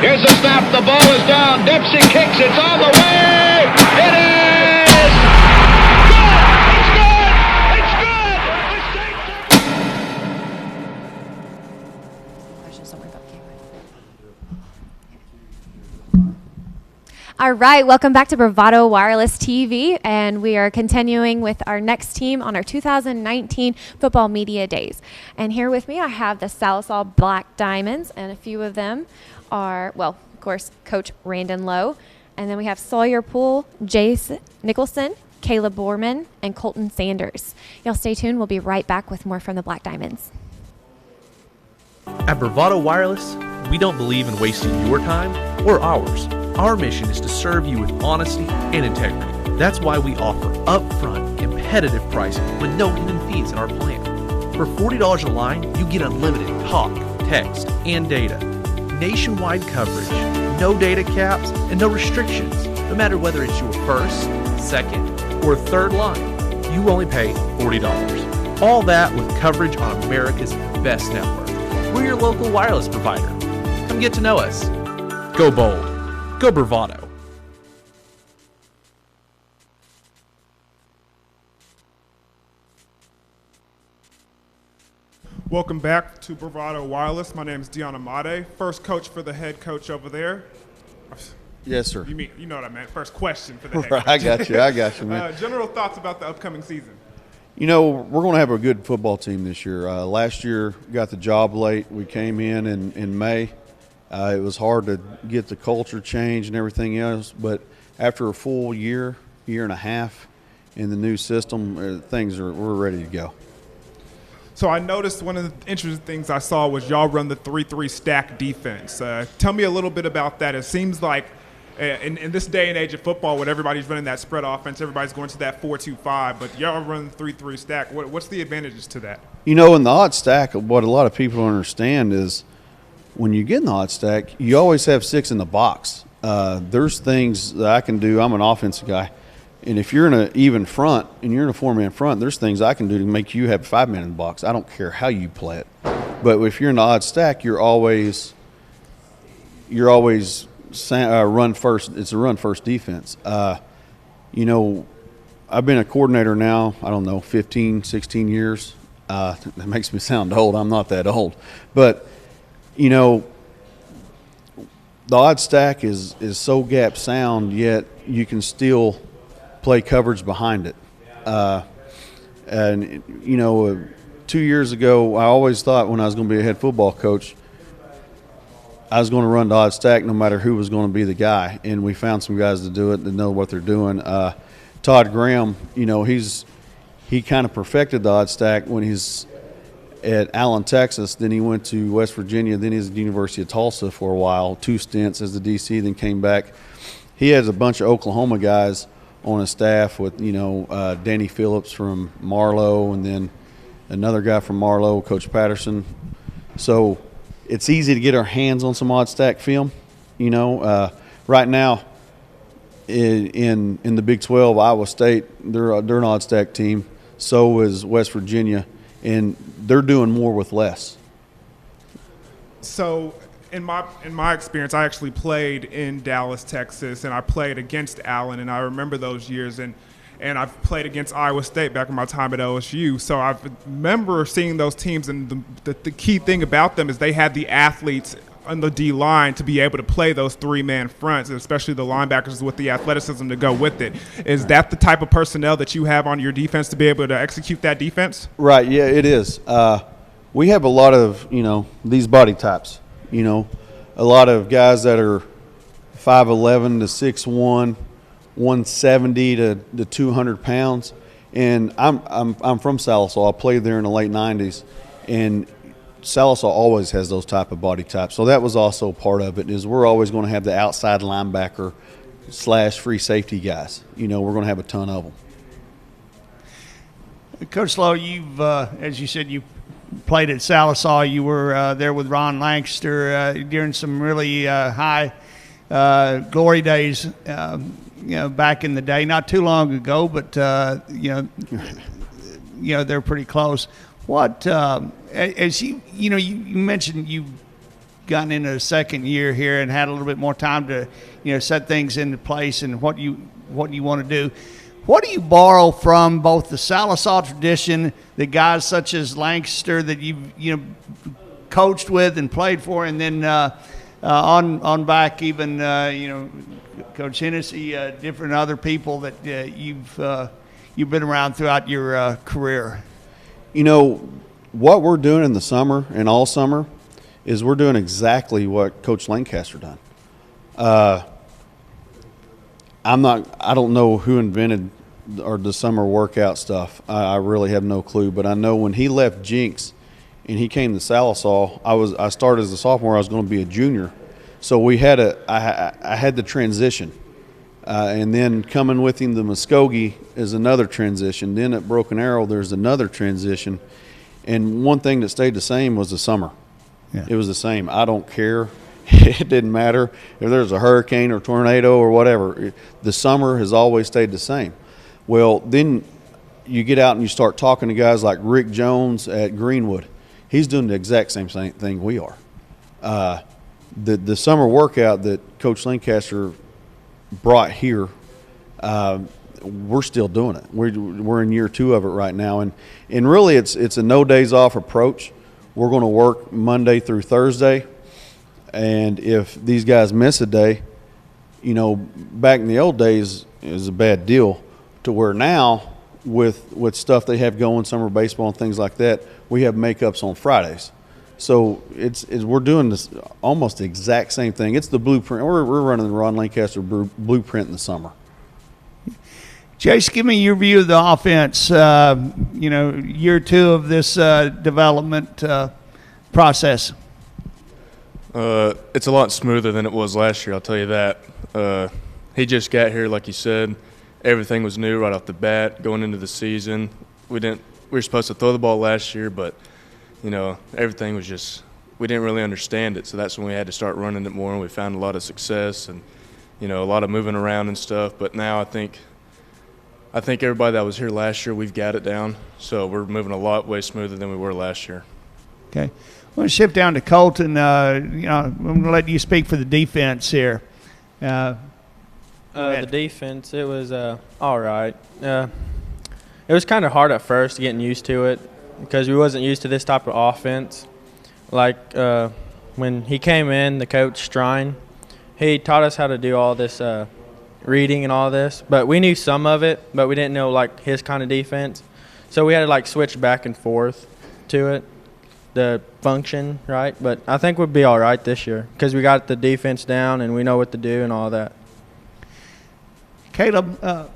Here's the snap. The ball is down. Dempsey kicks. It's on the way. It is good. It's good. It's good. All right, welcome back to Bravado Wireless TV, and we are continuing with our next team on our 2019 Football Media Days. And here with me, I have the Sallisaw Black Diamonds, and a few of them are, well, of course, Coach Randon Lowe, and then we have Sawyer Poole, Jace Nicholson, Caleb Borman, and Colton Sanders. Y'all stay tuned. We'll be right back with more from the Black Diamonds. At Bravado Wireless, we don't believe in wasting your time or ours. Our mission is to serve you with honesty and integrity. That's why we offer upfront, competitive pricing with no hidden fees in our plan. For $40 a line, you get unlimited talk, text, and data. Nationwide coverage, no data caps, and no restrictions. No matter whether it's your first, second, or third line, you only pay $40. All that with coverage on America's best network. We're your local wireless provider. Come get to know us. Go bold. Go Bravado. Welcome back to Bravado Wireless. My name is Dion Amadei, first coach for the head coach over there. Yes, sir. You know what I meant. First question for the head coach. I got you, man. General thoughts about the upcoming season? You know, we're going to have a good football team this year. Last year, got the job late. We came in May. It was hard to get the culture change and everything else, but after a full year and a half in the new system, we're ready to go. So I noticed one of the interesting things I saw was y'all run the 3-3 stack defense. Tell me a little bit about that. It seems like in this day and age of football, when everybody's running that spread offense, everybody's going to that 4-2-5, but y'all run the 3-3 stack. What's the advantages to that? You know, in the odd stack, what a lot of people don't understand is when you get in the odd stack, you always have 6 in the box. There's things that I can do. I'm an offensive guy. And if you're in an even front and you're in a 4-man front, there's things I can do to make you have 5-man in the box. I don't care how you play it. But if you're in the odd stack, you're always run first. It's a run first defense. You know, I've been a coordinator now, 15, 16 years. That makes me sound old. I'm not that old. But, you know, the odd stack is so gap sound, yet you can still play coverage behind it. And, you know, 2 years ago, I always thought when I was going to be a head football coach, I was going to run the odd stack no matter who was going to be the guy. And we found some guys to do it that know what they're doing. Todd Graham, you know, he kind of perfected the odd stack when he's at Allen, Texas. Then he went to West Virginia. Then he was at the University of Tulsa for a while, 2 stints as the DC, then came back. He has a bunch of Oklahoma guys on his staff with, you know, Danny Phillips from Marlowe, and then another guy from Marlowe, Coach Patterson. So it's easy to get our hands on some odd stack film. You know, right now in the Big 12, Iowa State, they're an odd stack team. So is West Virginia, and they're doing more with less. So in my experience, I actually played in Dallas, Texas, and I played against Allen, and I remember those years. And I've played against Iowa State back in my time at LSU. So I remember seeing those teams, and the key thing about them is they had the athletes on the D-line to be able to play those 3-man fronts, especially the linebackers with the athleticism to go with it. Is that the type of personnel that you have on your defense to be able to execute that defense? Right, yeah, it is. We have a lot of, you know, these body types. You know, a lot of guys that are 5'11" to 6'1", 170 to 200 pounds, and I'm from Sallisaw. I played there in the late '90s, and Sallisaw always has those type of body types. So that was also part of it. Is we're always going to have the outside linebacker / free safety guys. You know, we're going to have a ton of them. Coach Lowe, you've as you said, you played at Sallisaw. You were there with Ron Lancaster during some really high glory days. You know, back in the day, not too long ago, but you know, they're pretty close. What as you mentioned, you gotten into the second year here and had a little bit more time to, set things into place and what you want to do. What do you borrow from both the Sallisaw tradition, the guys such as Lancaster that you've coached with and played for, and then on back even Coach Hennessy, different other people that you've been around throughout your career? What we're doing in the summer and all summer is we're doing exactly what Coach Lancaster done. I don't know who invented or the summer workout stuff. I really have no clue, but I know when he left Jinx and he came to Sallisaw, I started as a sophomore. I was going to be a junior, so I had the transition, and then coming with him to Muskogee is another transition. Then at Broken Arrow, there's another transition, and one thing that stayed the same was the summer. Yeah. It was the same. I don't care. It didn't matter if there's a hurricane or tornado or whatever. The summer has always stayed the same. Well, then you get out and you start talking to guys like Rick Jones at Greenwood. He's doing the exact same thing we are. The summer workout that Coach Lancaster brought here, we're still doing it. We're in year 2 of it right now, and really it's a no days off approach. We're going to work Monday through Thursday, and if these guys miss a day, back in the old days it was a bad deal. To where now, with stuff they have going, summer baseball and things like that, we have makeups on Fridays. So we're doing this almost the exact same thing. It's the blueprint. We're running the Ron Lancaster blueprint in the summer. Jace, give me your view of the offense. Year 2 of this development process. It's a lot smoother than it was last year, I'll tell you that. He just got here, like you said. Everything was new right off the bat going into the season. We were supposed to throw the ball last year, but everything was just, we didn't really understand it. So that's when we had to start running it more, and we found a lot of success and a lot of moving around and stuff. But now I think everybody that was here last year, we've got it down. So we're moving a lot way smoother than we were last year. Okay, I'm going to shift down to Colton. I'm going to let you speak for the defense here. The defense, it was all right. It was kind of hard at first getting used to it because we wasn't used to this type of offense. Like when he came in, the coach Strine, he taught us how to do all this reading and all this, but we knew some of it, but we didn't know like his kind of defense. So we had to like switch back and forth to it, the function, right? But I think we'll be all right this year because we got the defense down and we know what to do and all that. Caleb,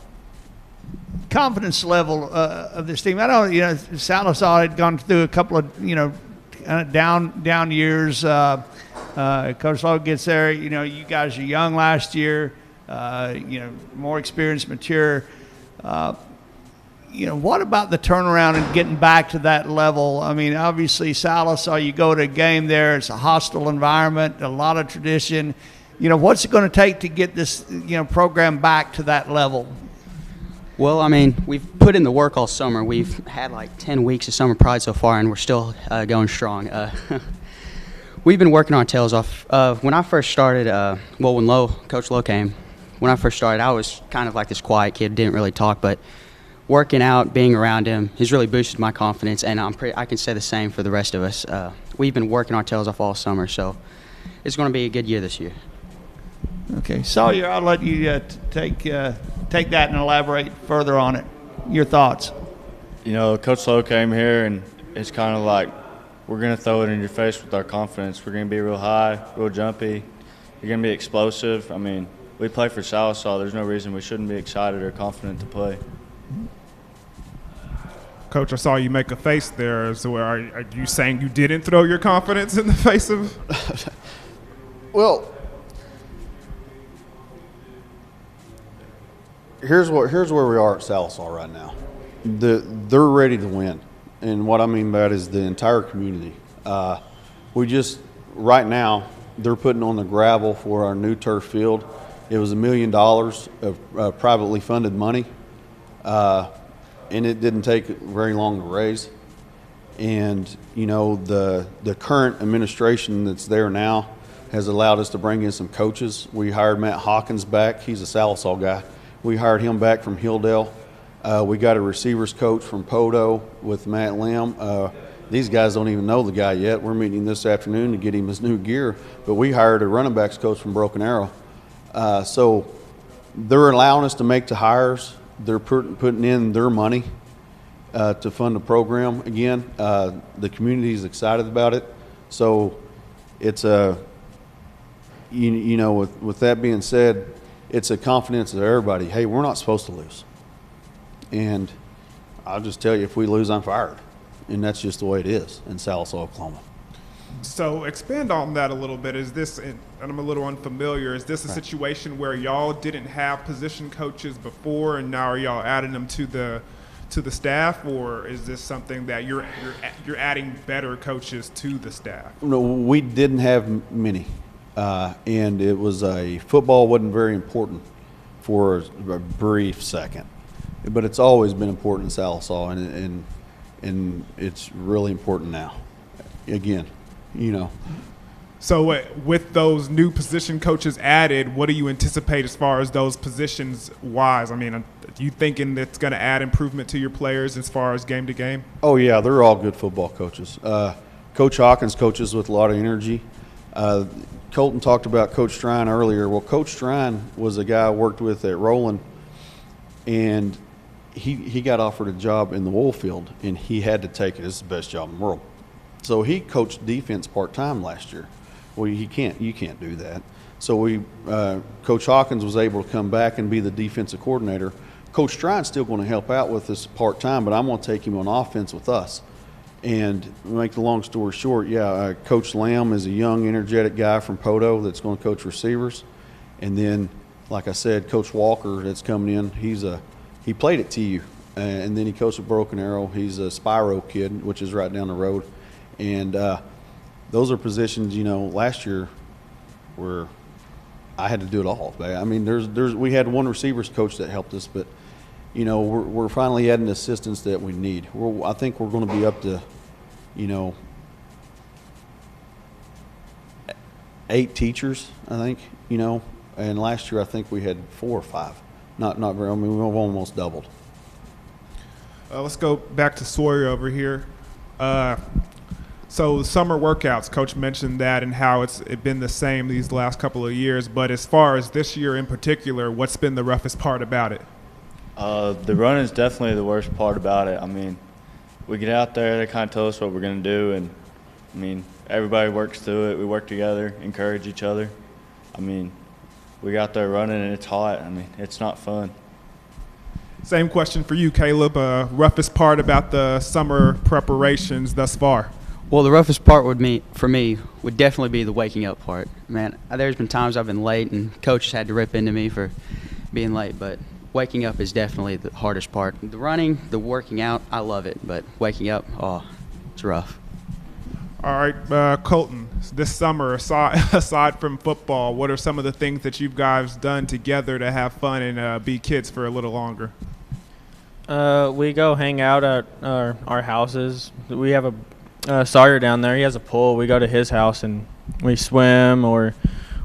confidence level of this team. I know, Sallisaw had gone through a couple of, down years. Coach Lowe gets there. You guys are young last year. More experienced, mature. What about the turnaround and getting back to that level? I mean, obviously, Sallisaw, you go to a game there. It's a hostile environment, a lot of tradition. What's it going to take to get this, program back to that level? Well, I mean, we've put in the work all summer. We've had like 10 weeks of summer pride so far, and we're still going strong. We've been working our tails off. When I first started, when Coach Lowe came, when I first started, I was kind of like this quiet kid, didn't really talk, but working out, being around him, has really boosted my confidence, and I can say the same for the rest of us. We've been working our tails off all summer, so it's going to be a good year this year. Okay, Sawyer, I'll let you take that and elaborate further on it. Your thoughts? Coach Lowe came here, and it's kind of like we're going to throw it in your face with our confidence. We're going to be real high, real jumpy. You're going to be explosive. I mean, we play for Sallisaw. There's no reason we shouldn't be excited or confident to play. Coach, I saw you make a face there. So are you saying you didn't throw your confidence in the face of? Well, here's where we are at Sallisaw right now. They're ready to win, and what I mean by that is the entire community. Right now, they're putting on the gravel for our new turf field. It was $1 million of privately funded money, and it didn't take very long to raise. And, you know, the current administration that's there now has allowed us to bring in some coaches. We hired Matt Hawkins back. He's a Sallisaw guy. We hired him back from Hilldale. We got a receivers coach from Podo with Matt Lim. These guys don't even know the guy yet. We're meeting this afternoon to get him his new gear. But we hired a running backs coach from Broken Arrow. So they're allowing us to make the hires. They're putting in their money to fund the program again. The community is excited about it. So it's a, you know, with that being said, it's a confidence of everybody. Hey, we're not supposed to lose. And I'll just tell you, if we lose, I'm fired. And that's just the way it is in Sallisaw, Oklahoma. So expand on that a little bit. Is this, and I'm a little unfamiliar, is this a situation where y'all didn't have position coaches before and now are y'all adding them to the staff, or is this something that you're adding better coaches to the staff? No, we didn't have many. And it was football wasn't very important for a brief second. But it's always been important in Sallisaw, and it's really important now. Again, you know. So with those new position coaches added, what do you anticipate as far as those positions wise? I mean, are you thinking that's going to add improvement to your players as far as game to game? Oh, yeah, they're all good football coaches. Coach Hawkins coaches with a lot of energy. Colton talked about Coach Strine earlier. Well, Coach Strine was a guy I worked with at Roland, and he got offered a job in the oil field, and he had to take it. It's the best job in the world. So he coached defense part-time last year. Well, you can't do that. So Coach Hawkins was able to come back and be the defensive coordinator. Coach Strine's still going to help out with this part-time, but I'm going to take him on offense with us. And to make the long story short, Coach Lamb is a young, energetic guy from Podo that's going to coach receivers. And then, like I said, Coach Walker that's coming in, he played at TU, and then he coached at Broken Arrow. He's a Spiro kid, which is right down the road. And those are positions, you know, last year where I had to do it all. I mean, we had one receivers coach that helped us, but, you know, we're finally adding assistants that we need. I think we're going to be up to, you know, 8 teachers, I think, you know, and last year I think we had 4 or 5. Not very. I mean, we've almost doubled. Let's go back to Sawyer over here. So summer workouts, Coach mentioned that and how it's been the same these last couple of years. But as far as this year in particular, what's been the roughest part about it? The running is definitely the worst part about it. I mean, we get out there, they kind of tell us what we're going to do, and, I mean, everybody works through it. We work together, encourage each other. I mean, we got there running, and it's hot. I mean, it's not fun. Same question for you, Caleb. Roughest part about the summer preparations thus far? Well, the roughest part for me would definitely be the waking up part. Man, there's been times I've been late, and coaches had to rip into me for being late, but waking up is definitely the hardest part. The running, the working out, I love it, but waking up, it's rough. All right, Colton, this summer, aside from football, what are some of the things that you guys done together to have fun and be kids for a little longer? We go hang out at our houses. We have a Sawyer down there. He has a pool. We go to his house and we swim, or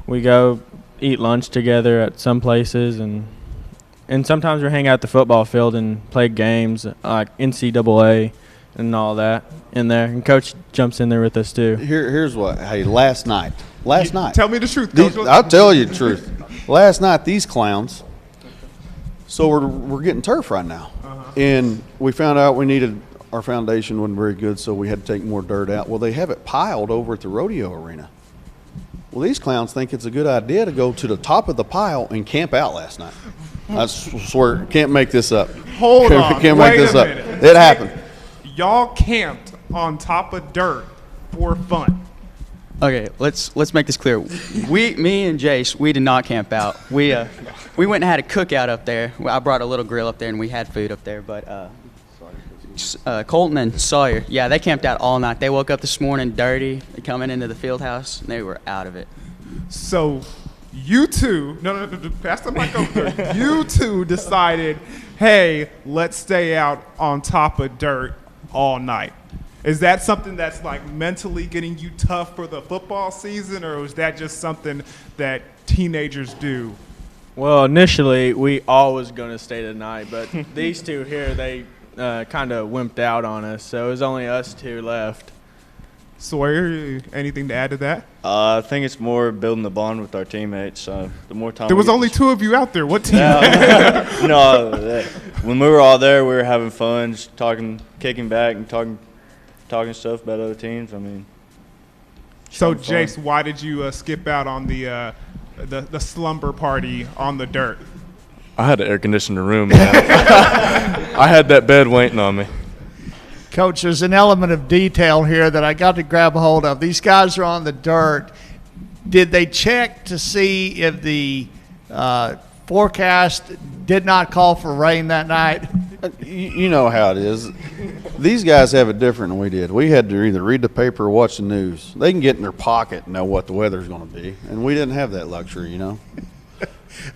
we go eat lunch together at some places, and sometimes we hang out at the football field and play games like NCAA and all that in there. And Coach jumps in there with us too. Here's what. Hey, last night. Tell me the truth, Coach. I'll tell you the truth. Last night, these clowns. So we're getting turf right now, and we found out our foundation wasn't very good, so we had to take more dirt out. Well, they have it piled over at the rodeo arena. Well, these clowns think it's a good idea to go to the top of the pile and camp out last night. I swear, can't make this up. Hold on. Can't Wait make this a up. minute. It happened. Y'all camped on top of dirt for fun. Okay, let's make this clear. Me and Jace, we did not camp out. We went and had a cookout up there. I brought a little grill up there, and we had food up there. But Colton and Sawyer, they camped out all night. They woke up this morning dirty, coming into the field house, and they were out of it. So you two, no, pass the mic over there. You two decided, hey, let's stay out on top of dirt all night. Is that something that's like mentally getting you tough for the football season, or is that just something that teenagers do? Well, initially we all was going to stay tonight, but these two here, they kind of wimped out on us, so it was only us two left. Sawyer, anything to add to that? I think it's more building the bond with our teammates. So the more time There was only two of you out there. What team? No, when we were all there, we were having fun, just talking, kicking back, and talking stuff about other teams. I mean. So, Jace, why did you skip out on the slumber party on the dirt? I had to air condition the room, man. I had that bed waiting on me. Coach, there's an element of detail here that I got to grab a hold of. These guys are on the dirt. Did they check to see if the forecast did not call for rain that night? You know how it is. These guys have it different than we did. We had to either read the paper or watch the news. They can get in their pocket and know what the weather's going to be, and we didn't have that luxury, you know.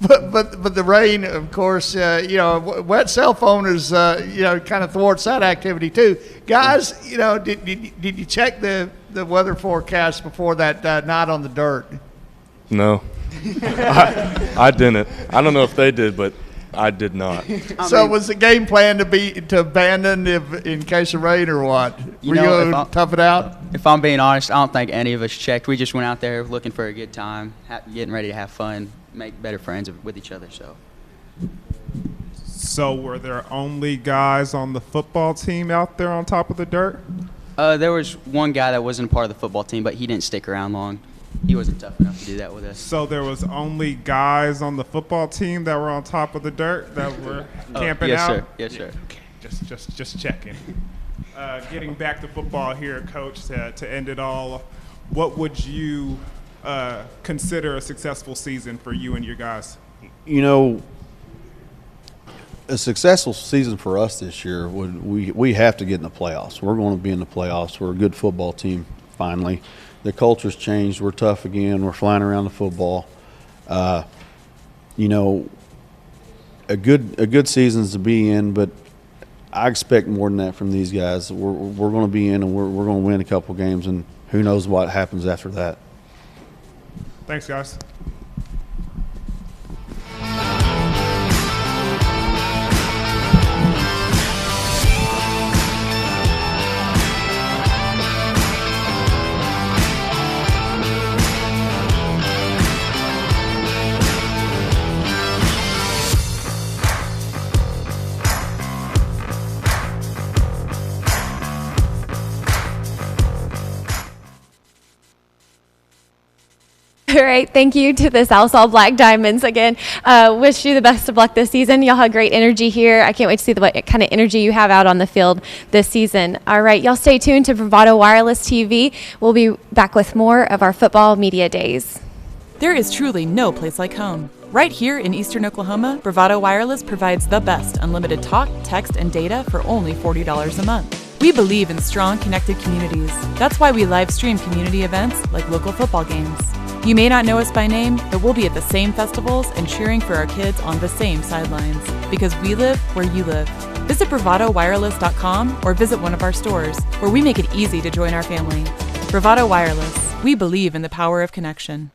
But the rain, of course, wet cell phone is kind of thwarts that activity too. Guys, did you check the weather forecast before that night on the dirt? No, I didn't. I don't know if they did, but I did not. So was the game plan to abandon in case of rain or what? Were you tough it out? If I'm being honest, I don't think any of us checked. We just went out there looking for a good time, getting ready to have fun, make better friends with each other. So were there only guys on the football team out there on top of the dirt? There was one guy that wasn't a part of the football team, but he didn't stick around long. He wasn't tough enough to do that with us. So there was only guys on the football team that were on top of the dirt that were camping out? Yes, sir. Okay, just checking. Getting back to football here, Coach, to end it all, what would you consider a successful season for you and your guys? You know, a successful season for us this year we have to get in the playoffs. We're going to be in the playoffs. We're a good football team finally. The culture's changed. We're tough again. We're flying around the football. A good season's to be in, but I expect more than that from these guys. We're going to be in, and we're going to win a couple games, and who knows what happens after that. Thanks, guys. All right, thank you to the Sallisaw Black Diamonds again. Wish you the best of luck this season. Y'all have great energy here. I can't wait to see what kind of energy you have out on the field this season. All right, y'all stay tuned to Bravado Wireless TV. We'll be back with more of our football media days. There is truly no place like home. Right here in Eastern Oklahoma, Bravado Wireless provides the best unlimited talk, text, and data for only $40 a month. We believe in strong, connected communities. That's why we live stream community events like local football games. You may not know us by name, but we'll be at the same festivals and cheering for our kids on the same sidelines. Because we live where you live. Visit bravadowireless.com or visit one of our stores, where we make it easy to join our family. Bravado Wireless. We believe in the power of connection.